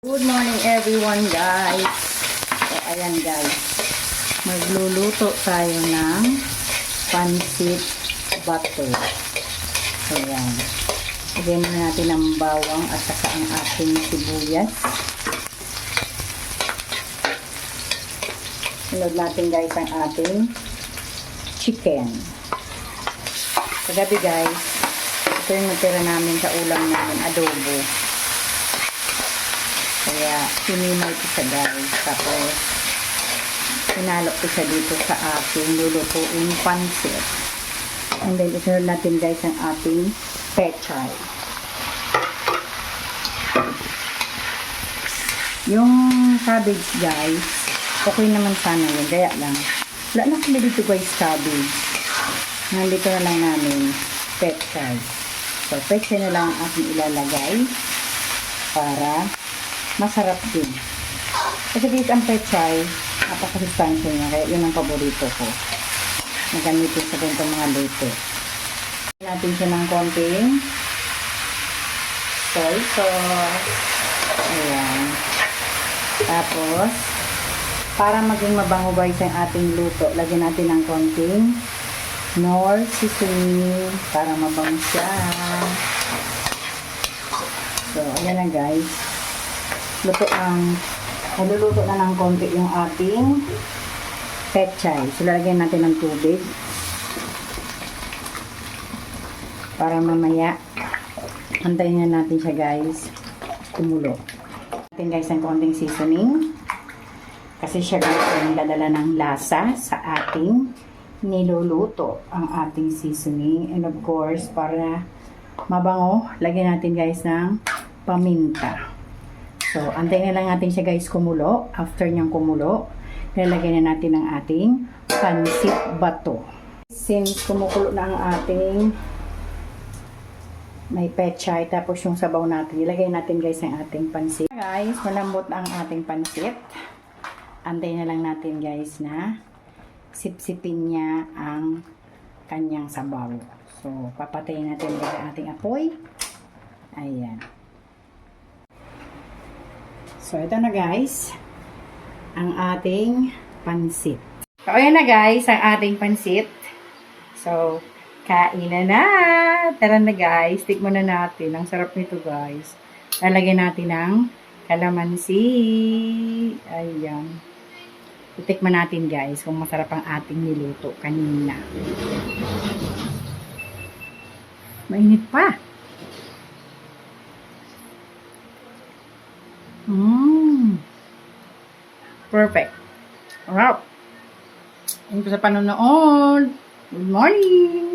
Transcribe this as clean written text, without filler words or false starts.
Good morning everyone guys. So ayan guys. Magluluto tayo ng pansit bato. So ayan. Lagyan na natin ang bawang at saka ang ating sibuyas. Sunod natin guys ang ating chicken. Kagabi guys, ito yung natira namin sa ulam namin, adobo. Kaya, sinimay ko siya guys. Tapos, sinalok ko siya dito sa ating lulutuin pansit. And then, isunod natin guys ang ating pechay. Yung cabbage guys, okay naman sana yun. Kaya lang, wala na kami dito guys cabbage. Nandito na lang namin pechay. So, pechay na lang ang ating ilalagay para masarap din. Kasi dito ang pechay, napakasustansya niya. Kaya yun ang paborito ko. Nagamitin sa ganitong mga luto. Natin siya ng konting soy sauce. Ayan. Tapos, para maging mabango guys ang ating luto, lagyan natin ng konting Knorr seasoning para mabango siya. So, ayan na guys. Naluluto na ng konti yung ating pechay. So, lalagyan natin ng tubig para mamaya antayin na natin siya guys kumulo. Natin guys ang konting seasoning kasi siya guys ang dadala ng lasa sa ating niluluto ang ating seasoning. And of course, para mabango, lagyan natin guys ng paminta. So, antayin na lang natin siya guys kumulo. After niyang kumulo, lalagyan na natin ang ating pansit bato. Since kumukulo na ang ating may pechay, tapos yung sabaw natin, ilagay natin guys ang ating pansit. Guys, malambot na ang ating pansit. Antayin na lang natin guys na sipsipin niya ang kanyang sabaw. So, papatayin natin guys ang ating apoy. Ayan. So, ito na guys, ang ating pansit. So, ayan na guys, ang ating pansit. So, kain na. Tara na guys, tikman na natin. Ang sarap nito guys. Lalagyan natin ng kalamansi. Ayan. Titikman natin guys kung masarap ang ating niluto kanina. Mainit pa. Perfect. Alright. Thank you sa panonood. Good morning.